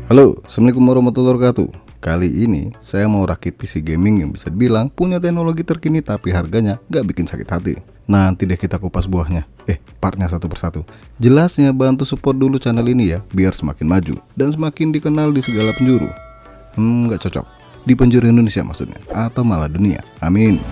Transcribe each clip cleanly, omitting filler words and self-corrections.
Halo, Assalamualaikum warahmatullahi wabarakatuh. Kali ini saya mau rakit PC gaming yang bisa dibilang punya teknologi terkini tapi harganya gak bikin sakit hati. Nanti deh kita kupas buahnya. Partnya satu persatu. Jelasnya bantu support dulu channel ini ya, biar semakin maju dan semakin dikenal di segala penjuru. Gak cocok. Di penjuru Indonesia maksudnya, atau malah dunia. Amin.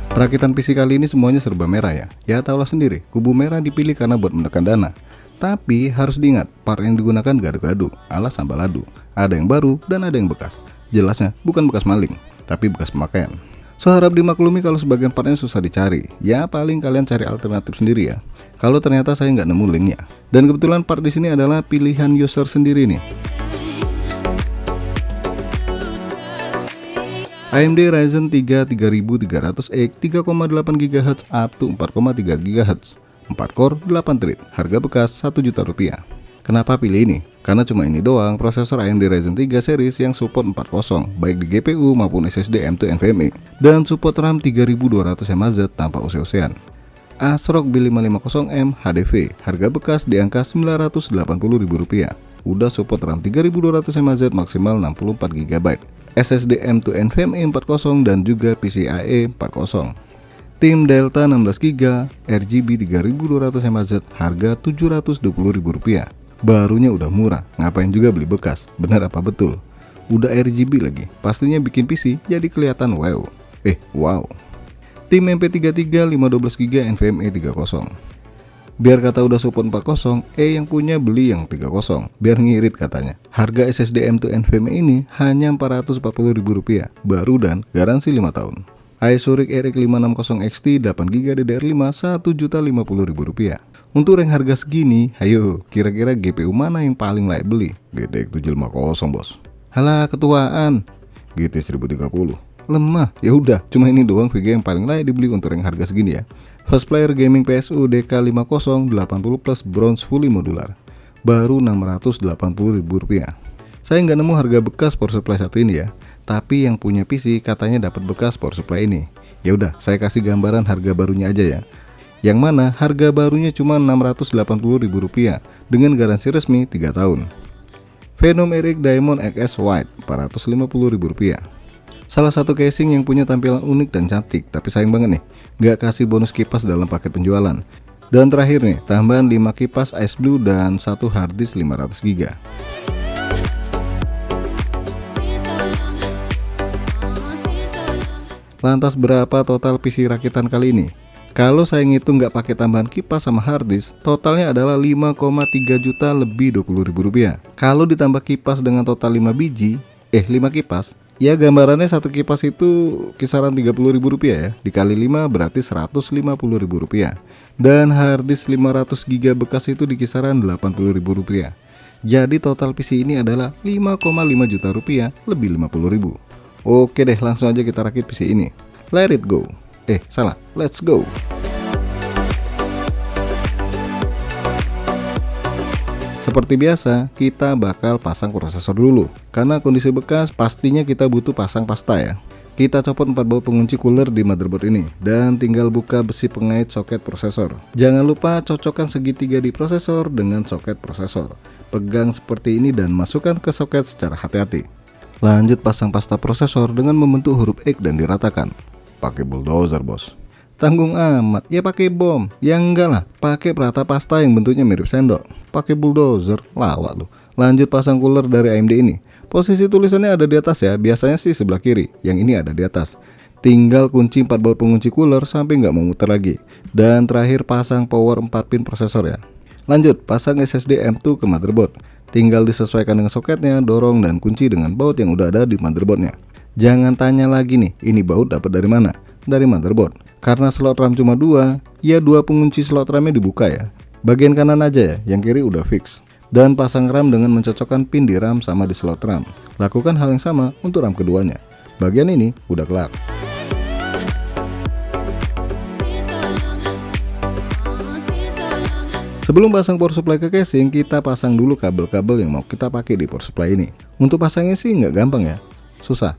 Perakitan PC kali ini semuanya serba merah ya. Ya tahulah sendiri, kubu merah dipilih karena buat menekan dana. Tapi harus diingat, part yang digunakan gado-gado, ala sambalado. Ada yang baru dan ada yang bekas. Jelasnya bukan bekas maling, tapi bekas pemakaian. So harap dimaklumi kalau sebagian partnya susah dicari. Ya paling kalian cari alternatif sendiri ya. Kalau ternyata saya nggak nemu linknya. Dan kebetulan part di sini adalah pilihan user sendiri nih. AMD Ryzen 3 3300X 3,8 GHz up to 4,3 GHz 4 core 8 thread, harga bekas 1 juta rupiah. Kenapa pilih ini? Karena cuma ini doang prosesor AMD Ryzen 3 series yang support 4.0 baik di GPU maupun SSD M2 NVMe dan support RAM 3200 mAh tanpa ose-osean. ASRock B550M HDV, harga bekas di angka Rp980.000. Udah support RAM 3200 mAh maksimal 64 GB. SSD M2 NVMe 4.0 dan juga PCIe 4.0. Tim Delta 16GB, RGB 3200 mAh, harga Rp720.000. Barunya udah murah, ngapain juga beli bekas? Benar apa betul? Udah RGB lagi, pastinya bikin PC jadi kelihatan wow. Wow. Tim MP33 512GB NVMe 3.0. Biar kata udah support 4.0, yang punya beli yang 3.0, biar ngirit katanya. Harga SSD M2 NVMe ini hanya Rp440.000, baru dan garansi 5 tahun. Asus RX 560 XT 8GB DDR5 Rp1.050.000. Untuk rank harga segini, ayo kira-kira GPU mana yang paling layak beli? GTX 750 bos. Halah ketuaan, GT 1030. Lemah, ya udah, cuma ini doang VGA yang paling layak dibeli untuk rank harga segini ya. First Player Gaming PSU DK50 80 plus bronze fully modular, baru Rp680.000. Saya nggak nemu harga bekas power supply satu ini ya, tapi yang punya PC katanya dapat bekas power supply ini. Ya udah, saya kasih gambaran harga barunya aja ya. Yang mana harga barunya cuma Rp680.000 dengan garansi resmi 3 tahun. Venom RX Diamond XS White Rp450.000. Salah satu casing yang punya tampilan unik dan cantik, tapi sayang banget nih, gak kasih bonus kipas dalam paket penjualan. Dan terakhir nih, tambahan 5 kipas Ice Blue dan 1 harddisk 500GB. Lantas berapa total PC rakitan kali ini? Kalau saya ngitung gak pakai tambahan kipas sama harddisk, totalnya adalah 5,3 juta lebih Rp20.000. Kalau ditambah kipas dengan total 5 biji, 5 kipas, ya gambarannya satu kipas itu kisaran Rp30.000 ya. Dikali 5 berarti Rp150.000. Dan harddisk 500GB bekas itu di kisaran Rp80.000. Jadi total PC ini adalah Rp5,5 juta lebih Rp50.000. Oke deh, langsung aja kita rakit PC ini. Let it go. Let's go. Seperti biasa, kita bakal pasang prosesor dulu. Karena kondisi bekas, pastinya kita butuh pasang pasta ya. Kita copot 4 baut pengunci cooler di motherboard ini. Dan tinggal buka besi pengait soket prosesor. Jangan lupa cocokkan segitiga di prosesor dengan soket prosesor. Pegang seperti ini dan masukkan ke soket secara hati-hati. Lanjut pasang pasta prosesor dengan membentuk huruf X dan diratakan. Pakai bulldozer bos. Tanggung amat, ya pakai bom. Ya enggak lah, pakai perata pasta yang bentuknya mirip sendok. Pakai bulldozer, lawak lu. Lanjut pasang cooler dari AMD ini. Posisi tulisannya ada di atas ya, biasanya sih sebelah kiri. Yang ini ada di atas. Tinggal kunci 4 baut pengunci cooler sampai nggak mau muter lagi. Dan terakhir pasang power 4 pin prosesor ya. Lanjut pasang SSD M2 ke motherboard. Tinggal disesuaikan dengan soketnya, dorong dan kunci dengan baut yang udah ada di motherboardnya. Jangan tanya lagi nih, ini baut dapat dari mana? Dari motherboard. Karena slot RAM cuma 2, ya 2 pengunci slot RAM-nya dibuka ya. Bagian kanan aja ya, yang kiri udah fix. Dan pasang RAM dengan mencocokkan pin di RAM sama di slot RAM. Lakukan hal yang sama untuk RAM keduanya. Bagian ini udah kelar. Sebelum pasang power supply ke casing, kita pasang dulu kabel-kabel yang mau kita pakai di power supply ini. Untuk pasangnya sih nggak gampang ya. Susah.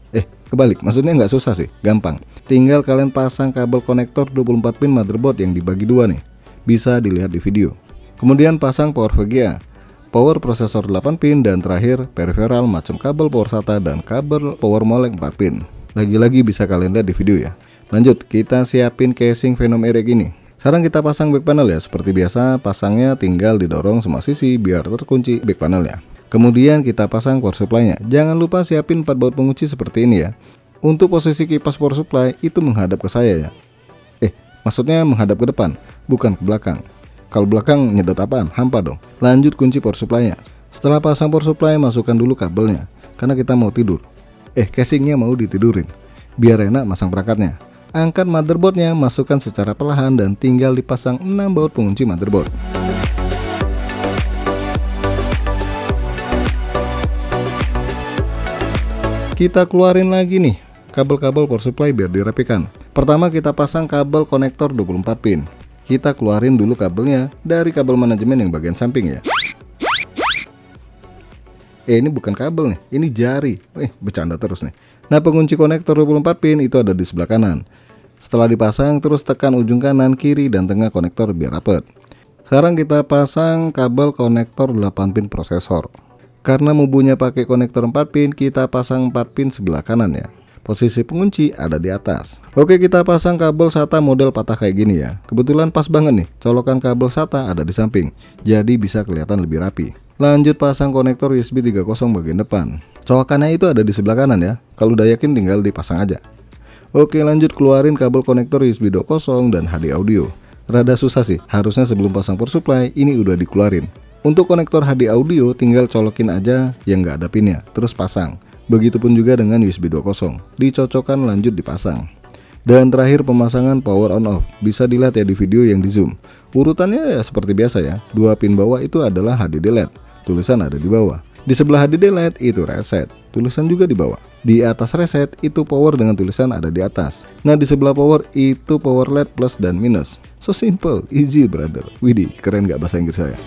Kebalik, maksudnya nggak susah sih, gampang. Tinggal kalian pasang kabel konektor 24 pin motherboard yang dibagi dua nih. Bisa dilihat di video. Kemudian pasang power VGA, power prosesor 8 pin, dan terakhir peripheral macam kabel power SATA dan kabel power molek 4 pin. Lagi-lagi bisa kalian lihat di video ya. Lanjut, kita siapin casing Venom Erect ini. Sekarang kita pasang back panel ya. Seperti biasa, pasangnya tinggal didorong semua sisi biar terkunci back panelnya. Kemudian kita pasang power supply-nya. Jangan lupa siapin 4 baut pengunci seperti ini ya. Untuk posisi kipas power supply itu menghadap ke saya ya. Maksudnya menghadap ke depan, bukan ke belakang. Kalau belakang nyedot apaan? Hampa dong. Lanjut kunci power supply-nya. Setelah pasang power supply, masukkan dulu kabelnya. Karena kita mau tidur. Casingnya mau ditidurin. Biar enak masang perangkatnya. Angkat motherboardnya, masukkan secara perlahan dan tinggal dipasang 6 baut pengunci motherboard. Kita keluarin lagi nih kabel-kabel power supply biar dirapikan. Pertama kita pasang kabel konektor 24 pin. Kita keluarin dulu kabelnya dari kabel manajemen yang bagian samping ya. Ini bukan kabel nih, ini jari. Bercanda terus nih. Nah, pengunci konektor 24 pin itu ada di sebelah kanan. Setelah dipasang, terus tekan ujung kanan, kiri, dan tengah konektor biar rapet. Sekarang kita pasang kabel konektor 8 pin prosesor. Karena mubunya pakai konektor 4 pin, kita pasang 4 pin sebelah kanan ya. Posisi pengunci ada di atas. Oke, kita pasang kabel SATA model patah kayak gini ya. Kebetulan pas banget nih, colokan kabel SATA ada di samping. Jadi bisa kelihatan lebih rapi. Lanjut pasang konektor USB 3.0 bagian depan. Colokannya itu ada di sebelah kanan ya. Kalau udah yakin tinggal dipasang aja. Oke, lanjut keluarin kabel konektor USB 2.0 dan HD audio. Rada susah sih, harusnya sebelum pasang power supply ini udah dikeluarin. Untuk konektor HD audio tinggal colokin aja yang nggak ada pinnya, terus pasang. Begitupun juga dengan USB 2.0, dicocokkan lanjut dipasang. Dan terakhir pemasangan power on off, bisa dilihat ya di video yang di zoom. Urutannya ya seperti biasa ya, 2 pin bawah itu adalah HDD LED, tulisan ada di bawah. Di sebelah HDD LED itu reset, tulisan juga di bawah. Di atas reset itu power dengan tulisan ada di atas. Nah, di sebelah power itu power LED plus dan minus. So simple, easy brother. Widih, keren gak bahasa Inggris saya?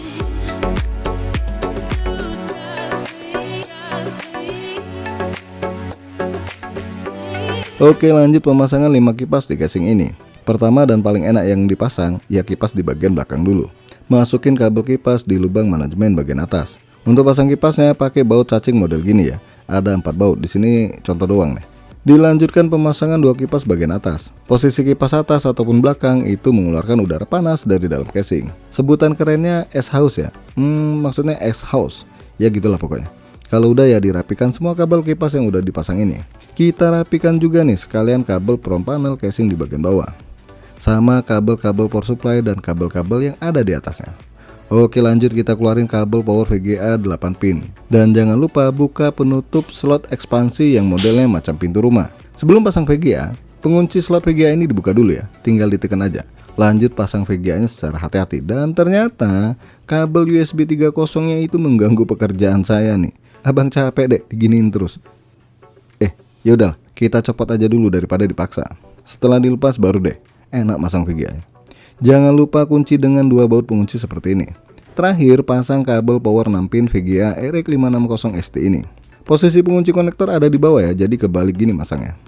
Oke, lanjut pemasangan 5 kipas di casing ini. Pertama dan paling enak yang dipasang ya kipas di bagian belakang dulu. Masukin kabel kipas di lubang manajemen bagian atas. Untuk pasang kipasnya pakai baut cacing model gini ya. Ada 4 baut, di sini contoh doang nih. Dilanjutkan pemasangan 2 kipas bagian atas. Posisi kipas atas ataupun belakang itu mengeluarkan udara panas dari dalam casing. Sebutan kerennya S-house ya. Maksudnya X-house. Ya gitulah pokoknya. Kalau udah ya dirapikan semua kabel kipas yang udah dipasang ini. Kita rapikan juga nih sekalian kabel front panel casing di bagian bawah. Sama kabel-kabel power supply dan kabel-kabel yang ada di atasnya. Oke, lanjut kita keluarin kabel power VGA 8 pin. Dan jangan lupa buka penutup slot ekspansi yang modelnya macam pintu rumah. Sebelum pasang VGA, pengunci slot VGA ini dibuka dulu ya. Tinggal ditekan aja. Lanjut pasang VGA nya secara hati-hati. Dan ternyata kabel USB 3.0 nya itu mengganggu pekerjaan saya nih. Abang capek deh diginiin terus. Yaudah, kita copot aja dulu daripada dipaksa. Setelah dilepas baru deh enak masang VGA. Jangan lupa kunci dengan 2 baut pengunci seperti ini. Terakhir pasang kabel power 6 pin VGA Erect 560 ST ini. Posisi pengunci konektor ada di bawah ya, jadi kebalik gini masangnya.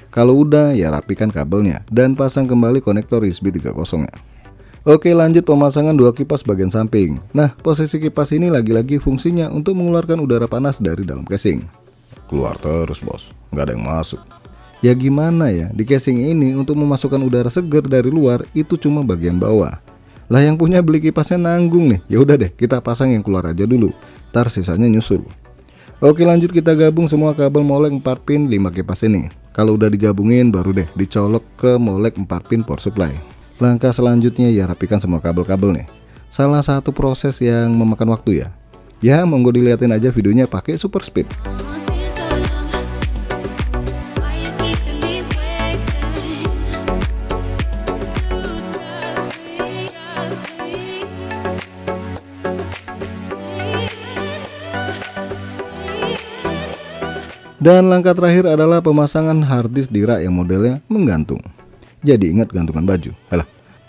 Kalau udah ya rapikan kabelnya dan pasang kembali konektor USB 3.0 nya. Oke, lanjut pemasangan 2 kipas bagian samping. Nah, posisi kipas ini lagi-lagi fungsinya untuk mengeluarkan udara panas dari dalam casing. Keluar terus bos, nggak ada yang masuk. Ya gimana ya, di casing ini untuk memasukkan udara segar dari luar itu cuma bagian bawah. Lah yang punya beli kipasnya nanggung nih. Ya udah deh, kita pasang yang keluar aja dulu. Ntar sisanya nyusul. Oke, lanjut kita gabung semua kabel molek 4 pin 5 kipas ini. Kalau udah digabungin baru deh dicolok ke molek 4 pin power supply. Langkah selanjutnya ya rapikan semua kabel-kabel nih. Salah satu proses yang memakan waktu ya. Ya monggo dilihatin aja videonya pakai super speed. Dan langkah terakhir adalah pemasangan harddisk di rak yang modelnya menggantung. Jadi ingat gantungan baju.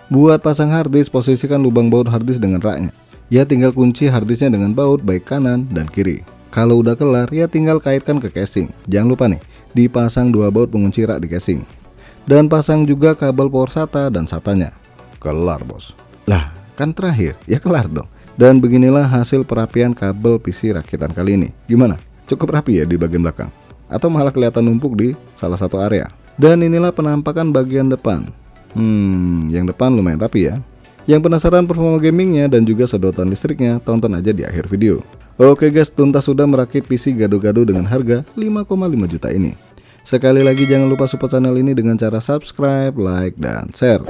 Buat pasang harddisk, posisikan lubang baut harddisk dengan raknya. Ya tinggal kunci harddisknya dengan baut baik kanan dan kiri. Kalau udah kelar ya tinggal kaitkan ke casing. Jangan lupa nih, dipasang 2 baut pengunci rak di casing. Dan pasang juga kabel power SATA dan SATA-nya. Kelar bos. Lah, Kan terakhir, ya kelar dong. Dan beginilah hasil perapian kabel PC rakitan kali ini. Gimana? Cukup rapi ya di bagian belakang? Atau malah kelihatan numpuk di salah satu area? Dan inilah penampakan bagian depan. Yang depan lumayan rapi ya. Yang penasaran performa gamingnya dan juga sedotan listriknya, tonton aja di akhir video. Oke guys, tuntas sudah merakit PC gado-gado dengan harga 5,5 juta ini. Sekali lagi jangan lupa support channel ini dengan cara subscribe, like, dan share.